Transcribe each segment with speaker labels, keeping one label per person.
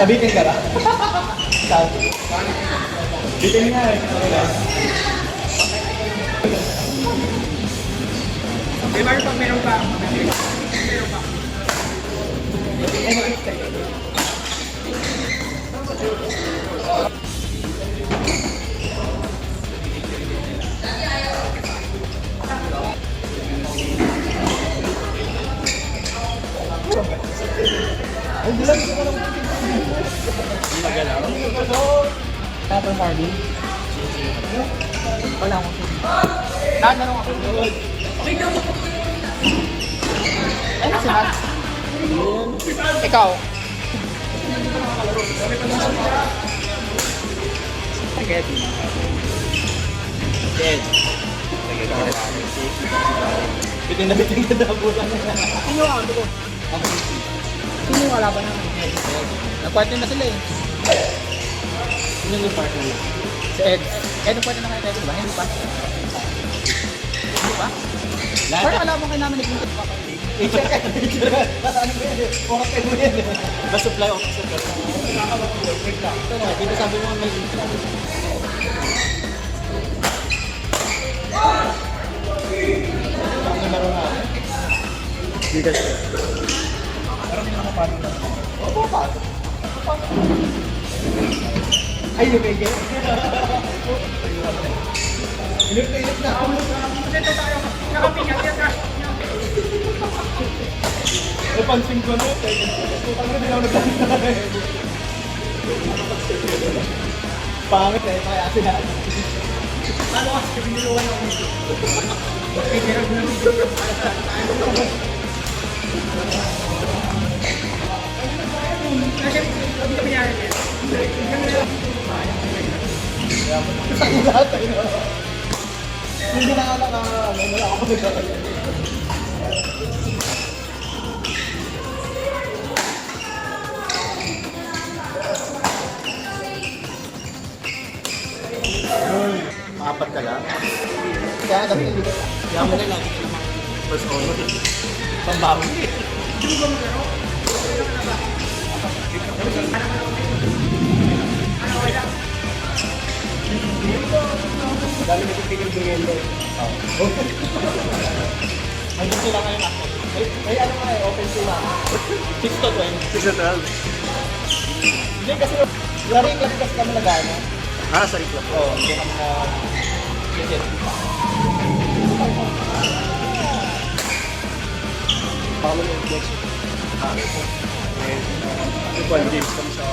Speaker 1: Nabitin ka na? Bitin nga eh.
Speaker 2: Di ba pag meron pa? Meron pa.
Speaker 1: Ay, dilag ka lang.
Speaker 2: Tapos Marvin? Wala akong sabi. Natanong ako. Ano si Matt? Ikaw? Spaghetti.
Speaker 1: Dead. Bitin na dabulan.
Speaker 2: Sino ang ano ko? Sino yung kalaban namin? Nag-partner na sila eh.
Speaker 1: Sino yung partner mo?
Speaker 2: Si Ed. Ed, nag-partner na kayo tayo, di ba? Hindi pa? Hindi pa? Parang kalaban kayo namin nag-intip pa kayo.
Speaker 1: I-check ka. Ano ba yan? Okay mo yan. Ba supply of supply. Wait lang. Ito na, dito sabi mo may ano meron na? Dito siya. Parang hindi nakapano na. Oo, paano? Ay, yung bigay. Inip na.
Speaker 2: Dito tayo. Nakapingat yan ka.
Speaker 1: Napansin ko na. Putang na din ako naglalita eh. Pangit eh, kaya sinabi.
Speaker 2: Ano kasi biniluwan ako nito? Kasi hindi ka pinayari niya.
Speaker 1: Sa lahat eh. Hindi na nga wala ako naglalita. Maapat ka lang? Kaya kami nalito. Kaya mo na lagi ka naman first honor. Pambawi.
Speaker 2: Hindi mo ba magkano? Ano wala?
Speaker 1: Dami nagpipigil bingendo. Oo. Hanggang sila ngayon ako. May ano nga eh, open sila. 6 to 20.
Speaker 3: 6 to 12.
Speaker 1: Hindi kasi, lari club kasi kami nag-ano.
Speaker 3: Ah, sa club.
Speaker 1: Oo, hindi kami na... Legit. Paolo yung Dex.
Speaker 3: Ipon games kami sa...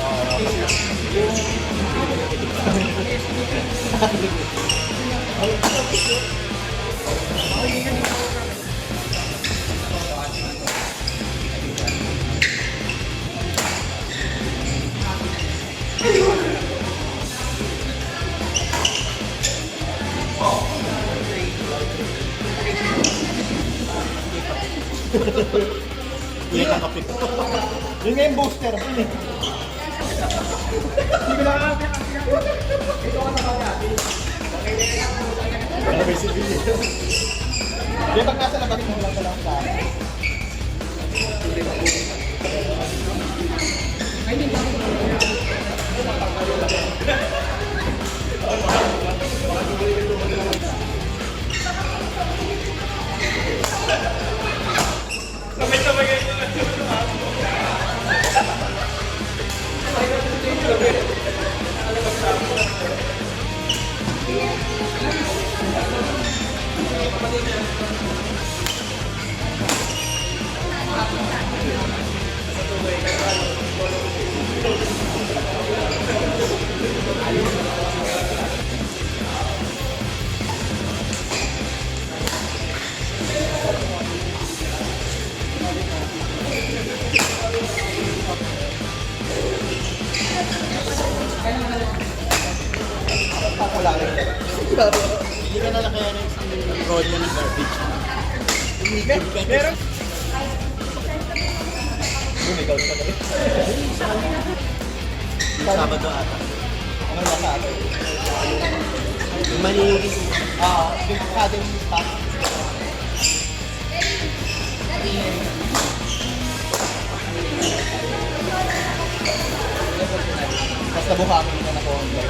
Speaker 1: Hindi ka kapit. Yun nga yung booster.
Speaker 2: Hindi ko nakakapit. Ito ka sa kanya.
Speaker 1: Ano ba yung civilian? Di ba nasa labas mo lang sa sa akin?
Speaker 2: Ay, hindi ako.
Speaker 1: Wala rin. Hindi ka na kaya ng isang roll na ng garbage. Meron. Yun, ikaw sa gabi. Sabado ata. Ano na sa atin?
Speaker 3: Malinis.
Speaker 1: Yung academy staff. Sa buhangin na na-convert.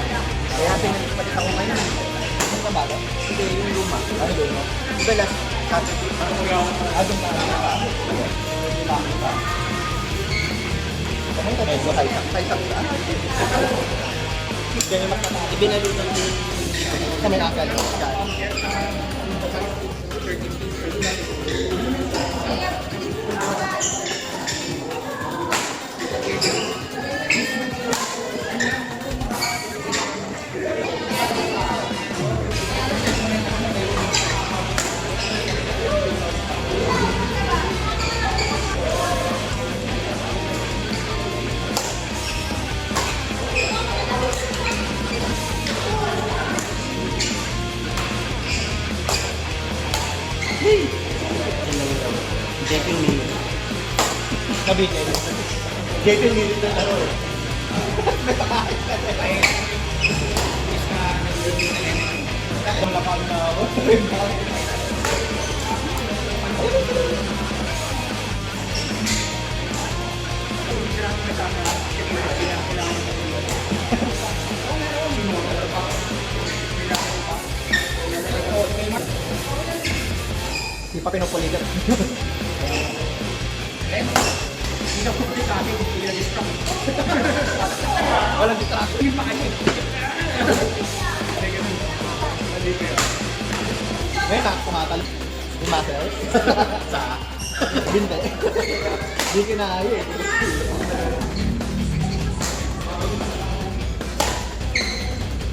Speaker 2: Kaya pinalit ako ngayon.
Speaker 1: Ano na bago?
Speaker 2: Hindi, yung luma.
Speaker 1: Ano doon mo?
Speaker 2: Diba last Saturday?
Speaker 1: Doon na. Kamay ka medyo kay saan? Ganyan mas matapos.
Speaker 2: Ibinalutan din.
Speaker 1: Kami nakakal.
Speaker 2: Jetting me.
Speaker 1: Sabi niya yun. Getting minute na laro eh. Wala pa na ako. Hindi pa pinupulitan. Walang distraction. Yung pakakit. Ngayon nakakumatalo. Yung muscles. Sa? Hindi. Hindi kinaya eh.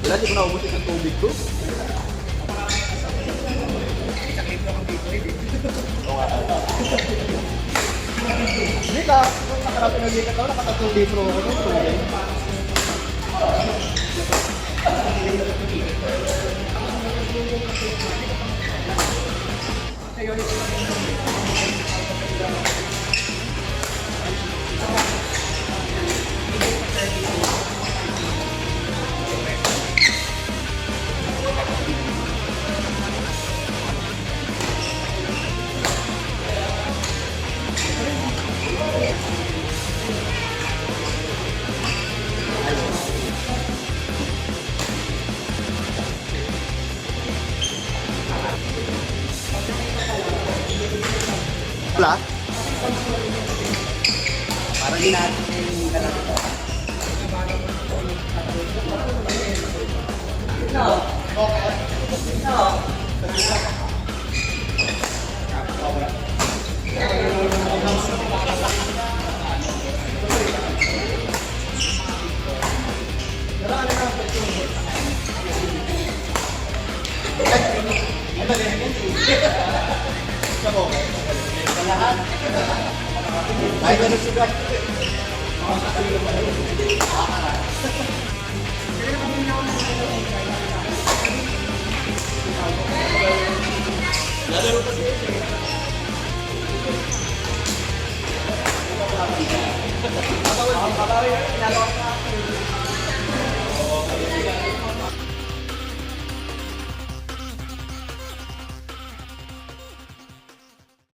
Speaker 1: Wala, di ko naubusin ang tubig ko. Hindi ka, nung nakarapin ng likat ako, nakatatlong litro ako ng tubig. Wala?
Speaker 2: Parang hinatin yung ganito.
Speaker 1: Ay, ganun sugat.
Speaker 2: Babawi, ginagawa ka.